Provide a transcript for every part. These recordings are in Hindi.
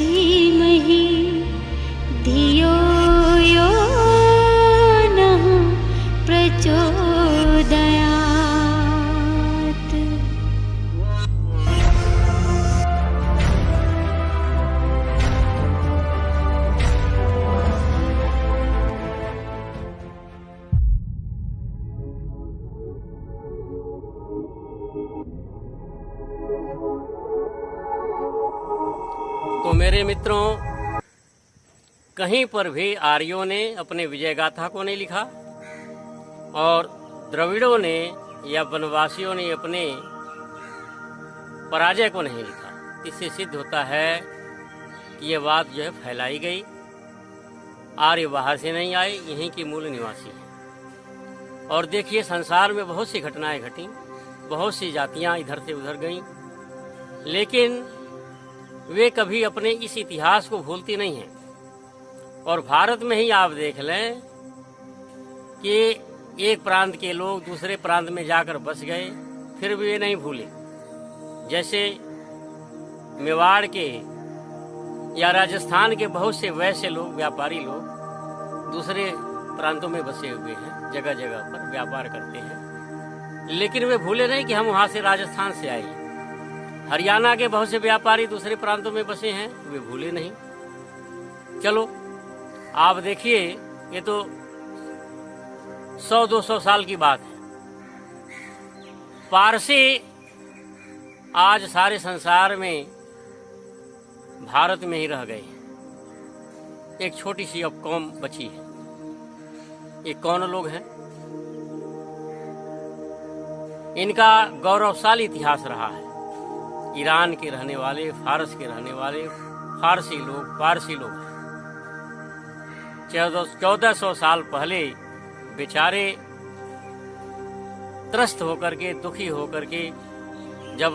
धीमहि धियो यो नः प्रचोदयात्। तो मेरे मित्रों, कहीं पर भी आर्यों ने अपने विजय गाथा को नहीं लिखा और द्रविड़ों ने या वनवासियों ने अपने पराजय को नहीं लिखा। इससे सिद्ध होता है कि यह बात जो है फैलाई गई। आर्य बाहर से नहीं आए, यहीं के मूल निवासी हैं। और देखिए, संसार में बहुत सी घटनाएं घटी, बहुत सी जातियां इधर से उधर गईं, लेकिन वे कभी अपने इस इतिहास को भूलती नहीं हैं। और भारत में ही आप देख लें कि एक प्रांत के लोग दूसरे प्रांत में जाकर बस गए, फिर भी वे नहीं भूले। जैसे मेवाड़ के या राजस्थान के बहुत से वैश्य लोग, व्यापारी लोग दूसरे प्रांतों में बसे हुए हैं, जगह जगह पर व्यापार करते हैं, लेकिन वे भूले नहीं कि हम वहां से राजस्थान से आए। हरियाणा के बहुत से व्यापारी दूसरे प्रांतों में बसे हैं, वे भूले नहीं। चलो आप देखिए, ये तो 100-200 साल की बात है। पारसी आज सारे संसार में भारत में ही रह गए हैं। एक छोटी सी अब कौम बची है। ये कौन लोग हैं? इनका गौरवशाली इतिहास रहा है। ईरान के रहने वाले, फारस के रहने वाले फारसी लोग, पारसी लोग 1400 साल पहले बेचारे त्रस्त होकर के, दुखी होकर के, जब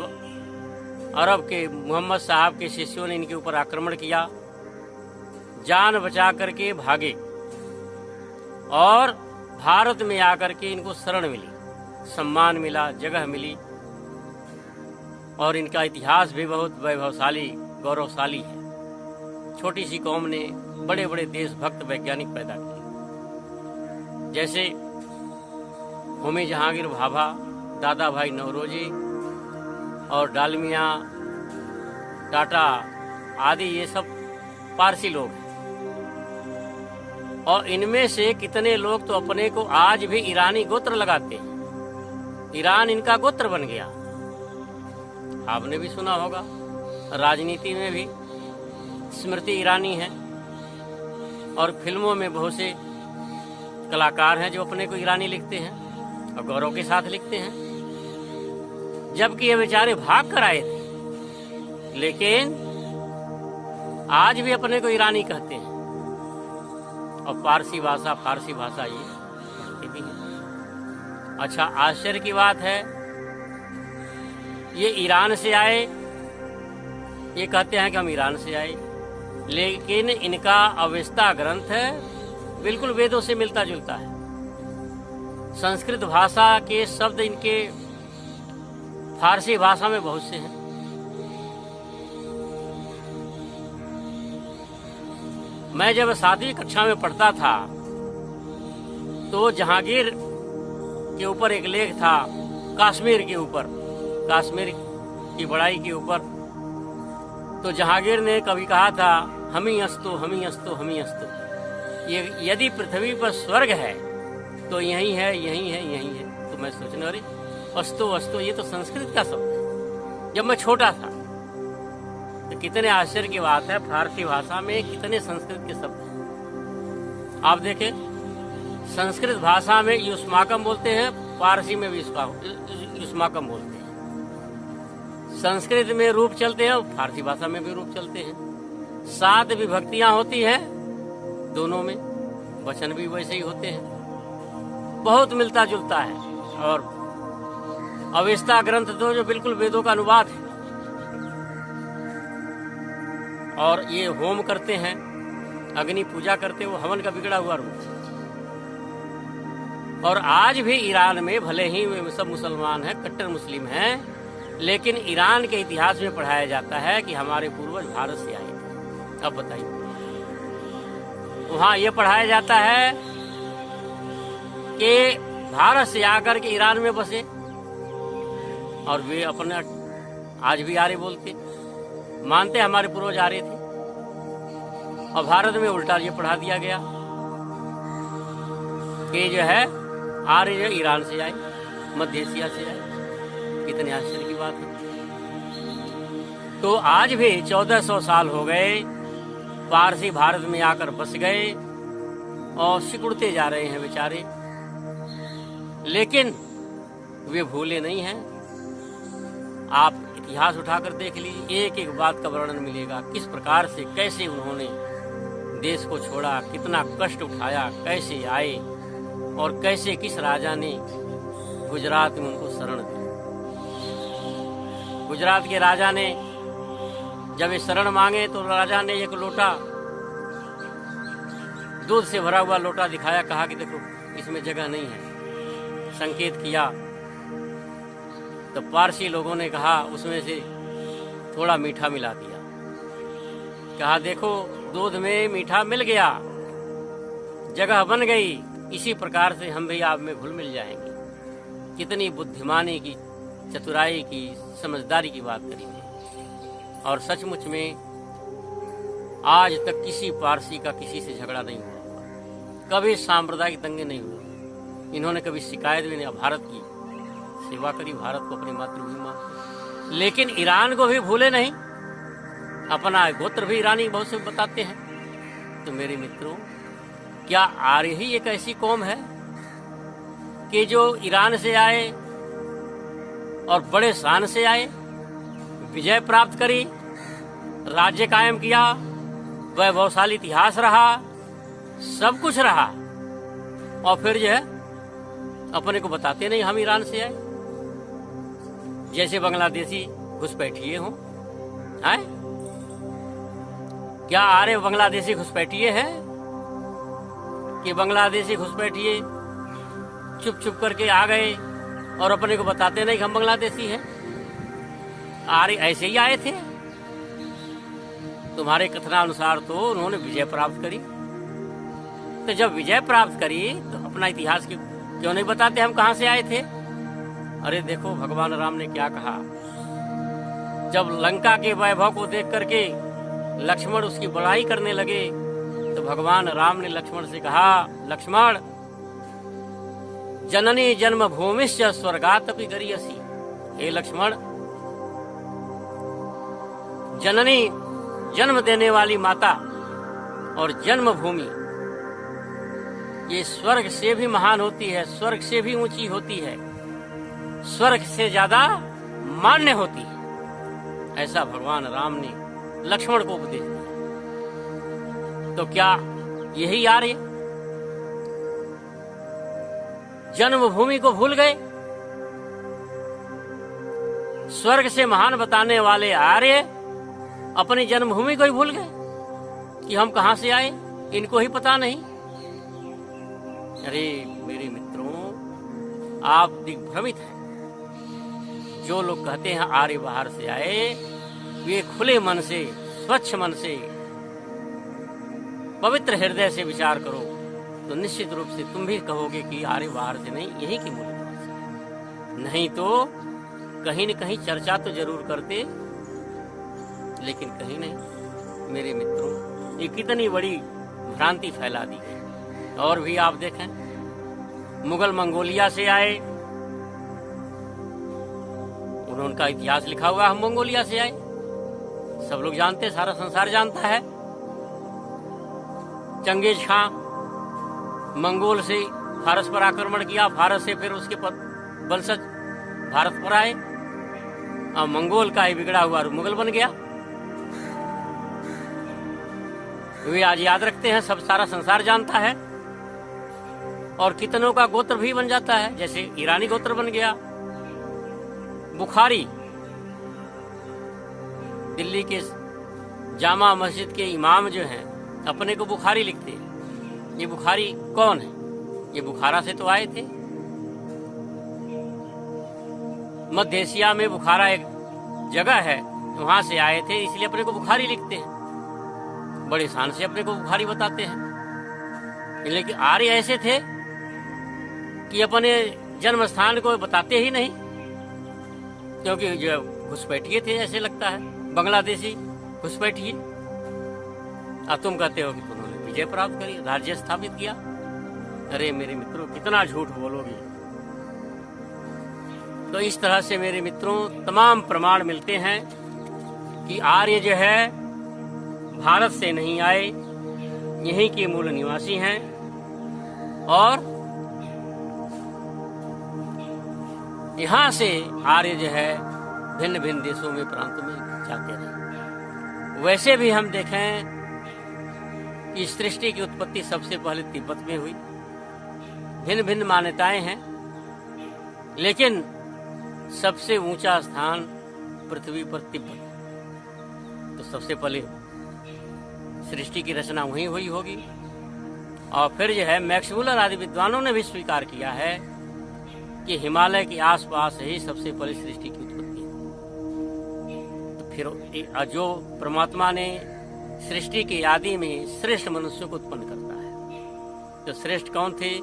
अरब के मोहम्मद साहब के शिष्यों ने इनके ऊपर आक्रमण किया, जान बचा करके भागे और भारत में आकर के इनको शरण मिली, सम्मान मिला, जगह मिली। और इनका इतिहास भी बहुत वैभवशाली, गौरवशाली है। छोटी सी कौम ने बड़े बड़े देशभक्त वैज्ञानिक पैदा किए, जैसे होमी जहांगीर भाभा, दादा भाई नौरोजी और डालमिया, टाटा आदि, ये सब पारसी लोग हैं। और इनमें से कितने लोग तो अपने को आज भी ईरानी गोत्र लगाते हैं। ईरान इनका गोत्र बन गया। आपने भी सुना होगा, राजनीति में भी स्मृति ईरानी है और फिल्मों में बहुत से कलाकार हैं जो अपने को ईरानी लिखते हैं और गौरव के साथ लिखते हैं। जबकि ये बेचारे भाग कर आए थे, लेकिन आज भी अपने को ईरानी कहते हैं। और पारसी भाषा, फारसी भाषा ये पढ़ते भी हैं। अच्छा, आश्चर्य की बात है, ये ईरान से आए, ये कहते हैं कि हम ईरान से आए, लेकिन इनका अवेस्ता ग्रंथ है बिल्कुल वेदों से मिलता जुलता है। संस्कृत भाषा के शब्द इनके फारसी भाषा में बहुत से हैं। मैं जब 7वीं कक्षा में पढ़ता था तो जहांगीर के ऊपर एक लेख था, कश्मीर के ऊपर, कश्मीर की बड़ाई के ऊपर। तो जहांगीर ने कभी कहा था, हमी अस्तु, हमी अस्तु, हमी अस्तु। ये यदि पृथ्वी पर स्वर्ग है तो यही है, यही है, यही है। तो मैं सोचने, अरे अस्तु अस्तु, ये तो संस्कृत का शब्द है। जब मैं छोटा था तो कितने आश्चर्य की बात है, फारसी भाषा में कितने संस्कृत के शब्द हैं। आप देखें, संस्कृत भाषा में युष्माकम बोलते हैं, पारसी में भी युष्माकम बोलते हैं। संस्कृत में रूप चलते हैं, फारसी भाषा में भी रूप चलते हैं। 7 विभक्तियां होती हैं दोनों में, वचन भी वैसे ही होते हैं, बहुत मिलता जुलता है। और अवेस्ता ग्रंथ तो जो बिल्कुल वेदों का अनुवाद है। और ये होम करते हैं, अग्नि पूजा करते हैं, वो हवन का बिगड़ा हुआ रूप। और आज भी ईरान में भले ही वे सब मुसलमान हैं, कट्टर मुस्लिम हैं, लेकिन ईरान के इतिहास में पढ़ाया जाता है कि हमारे पूर्वज भारत से आए थे। अब बताइए, वहां ये पढ़ाया जाता है कि भारत से आकर के ईरान में बसे, और वे अपने आज भी आर्य बोलते, मानते हमारे पूर्वज आर्य थे। और भारत में उल्टा ये पढ़ा दिया गया कि जो है आर्य जो ईरान से आए, मध्य एशिया से आए। कितने आश्चर्य की बात है। तो आज भी 1400 साल हो गए, पारसी भारत में आकर बस गए और सिकुड़ते जा रहे हैं बेचारे, लेकिन वे भूले नहीं हैं। आप इतिहास उठाकर देख लीजिए, एक एक बात का वर्णन मिलेगा, किस प्रकार से कैसे उन्होंने देश को छोड़ा, कितना कष्ट उठाया, कैसे आए और कैसे किस राजा ने गुजरात में उनको शरण दी। गुजरात के राजा ने जब ये शरण मांगे तो राजा ने एक लोटा, दूध से भरा हुआ लोटा दिखाया, कहा कि देखो इसमें जगह नहीं है, संकेत किया। तो पारसी लोगों ने कहा, उसमें से थोड़ा मीठा मिला दिया, कहा देखो दूध में मीठा मिल गया, जगह बन गई, इसी प्रकार से हम भी आप में घुल मिल जाएंगे। कितनी बुद्धिमानी की, चतुराई की, समझदारी की बात करी है। और सचमुच में आज तक किसी पारसी का किसी से झगड़ा नहीं हुआ, कभी सांप्रदायिक दंगे नहीं हुए, इन्होंने कभी शिकायत भी नहीं। भारत की सेवा करी, भारत को अपनी मातृभूमि मानते, लेकिन ईरान को भी भूले नहीं, अपना गोत्र भी ईरानी बहुत से बताते हैं। तो मेरे मित्रों, क्या आर्य ही एक ऐसी कौम है कि जो ईरान से आए और बड़े शान से आए, विजय प्राप्त करी, राज्य कायम किया, वैभवशाली इतिहास रहा, सब कुछ रहा, और फिर जो है अपने को बताते नहीं हम ईरान से आए, जैसे बांग्लादेशी घुसपैठिए हों। हैं? क्या आर्य बांग्लादेशी घुसपैठिए हैं कि बांग्लादेशी घुसपैठिए चुप चुप करके आ गए और अपने को बताते नहीं कि हम बांग्लादेशी हैं? आर्य ऐसे ही आए थे। तुम्हारे कथनानुसार तो उन्होंने विजय प्राप्त करी, तो जब विजय प्राप्त करी तो अपना इतिहास क्यों नहीं बताते हम कहां से आए थे? अरे देखो भगवान राम ने क्या कहा, जब लंका के वैभव को देख करके लक्ष्मण उसकी बड़ाई करने लगे, तो भगवान राम ने लक्ष्मण से कहा, लक्ष्मण जननी जन्म भूमिश्च स्वर्गादपि गरीयसी। हे लक्ष्मण, जननी जन्म देने वाली माता और जन्मभूमि ये स्वर्ग से भी महान होती है, स्वर्ग से भी ऊंची होती है, स्वर्ग से ज्यादा मान्य होती है। ऐसा भगवान राम ने लक्ष्मण को उपदेश दिया। तो क्या यही आर्य जन्मभूमि को भूल गए? स्वर्ग से महान बताने वाले आर्य अपनी जन्मभूमि को ही भूल गए कि हम कहां से आए, इनको ही पता नहीं। अरे मेरे मित्रों, आप दिग्भ्रमित हैं। जो लोग कहते हैं आर्य बाहर से आए, वे खुले मन से, स्वच्छ मन से, पवित्र हृदय से विचार करो तो निश्चित रूप से तुम भी कहोगे कि आर्य बाहर से नहीं, यही की मूल निवासी। नहीं तो कहीं न कहीं चर्चा तो जरूर करते, लेकिन कहीं नहीं। मेरे मित्रों, ये कितनी बड़ी भ्रांति फैला दी गई। और भी आप देखें, मुगल मंगोलिया से आए, उनका इतिहास लिखा हुआ, हम मंगोलिया से आए, सब लोग जानते, सारा संसार जानता है। चंगेज खां मंगोल से फारस पर आक्रमण किया, फारस से फिर उसके वंशज भारत पर आए, और मंगोल का ही बिगड़ा हुआ मुगल बन गया। वे आज याद रखते हैं, सब सारा संसार जानता है। और कितनों का गोत्र भी बन जाता है, जैसे ईरानी गोत्र बन गया। बुखारी, दिल्ली के जामा मस्जिद के इमाम जो हैं, अपने को बुखारी लिखते हैं। ये बुखारी कौन है? ये बुखारा से तो आए थे। मध्य एशिया में बुखारा एक जगह है, वहां से आए थे, इसलिए अपने को बुखारी लिखते हैं। बड़े शान से अपने को भारी बताते हैं। लेकिन आर्य ऐसे थे कि अपने जन्म स्थान को बताते ही नहीं, क्योंकि जो घुसपैठिए थे, ऐसे लगता है बांग्लादेशी घुसपैठिए। अब तुम कहते हो कि उन्होंने विजय प्राप्त करी, राज्य स्थापित किया। अरे मेरे मित्रों, कितना झूठ बोलोगे। तो इस तरह से मेरे मित्रों तमाम प्रमाण मिलते हैं कि आर्य जो है भारत से नहीं आए, यहीं के मूल निवासी हैं और यहाँ से आर्य जो है भिन्न भिन्न देशों में, प्रांतों में जाते रहे। वैसे भी हम देखें कि सृष्टि की उत्पत्ति सबसे पहले तिब्बत में हुई। भिन्न भिन्न मान्यताएं हैं, लेकिन सबसे ऊंचा स्थान पृथ्वी पर तिब्बत। तो सबसे पहले सृष्टि की रचना वहीं हुई होगी। और फिर जो है मैक्स मुलर आदि विद्वानों ने भी स्वीकार किया है कि हिमालय के आसपास ही सबसे पहले सृष्टि की उत्पत्ति है। तो फिर जो परमात्मा ने सृष्टि की आदि में श्रेष्ठ मनुष्यों को उत्पन्न करता है, तो श्रेष्ठ कौन थे?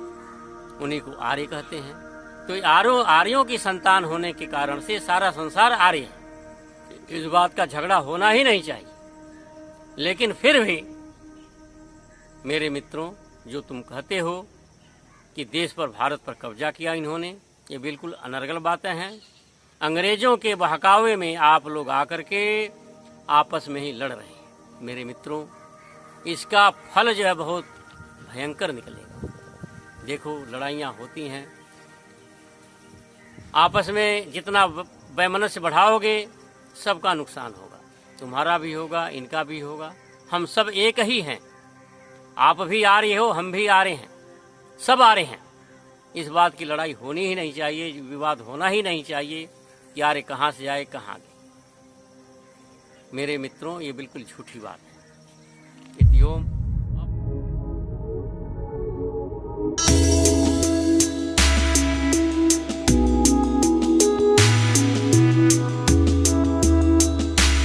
उन्हीं को आर्य कहते हैं। तो आर्यों की संतान होने के कारण से सारा संसार आर्य है। इस बात का झगड़ा होना ही नहीं चाहिए। लेकिन फिर भी मेरे मित्रों, जो तुम कहते हो कि देश पर, भारत पर कब्जा किया इन्होंने, ये बिल्कुल अनर्गल बातें हैं। अंग्रेजों के बहकावे में आप लोग आकर के आपस में ही लड़ रहे हैं। मेरे मित्रों, इसका फल जो है बहुत भयंकर निकलेगा। देखो, लड़ाइयाँ होती हैं, आपस में जितना वैमनस्य बढ़ाओगे सबका नुकसान होगा। तुम्हारा भी होगा, इनका भी होगा। हम सब एक ही हैं। आप भी आर्य हो, हम भी आर्य हैं, सब आर्य हैं। इस बात की लड़ाई होनी ही नहीं चाहिए, विवाद होना ही नहीं चाहिए कि आर्य कहाँ से आए, कहाँ गए। मेरे मित्रों, ये बिल्कुल झूठी बात है।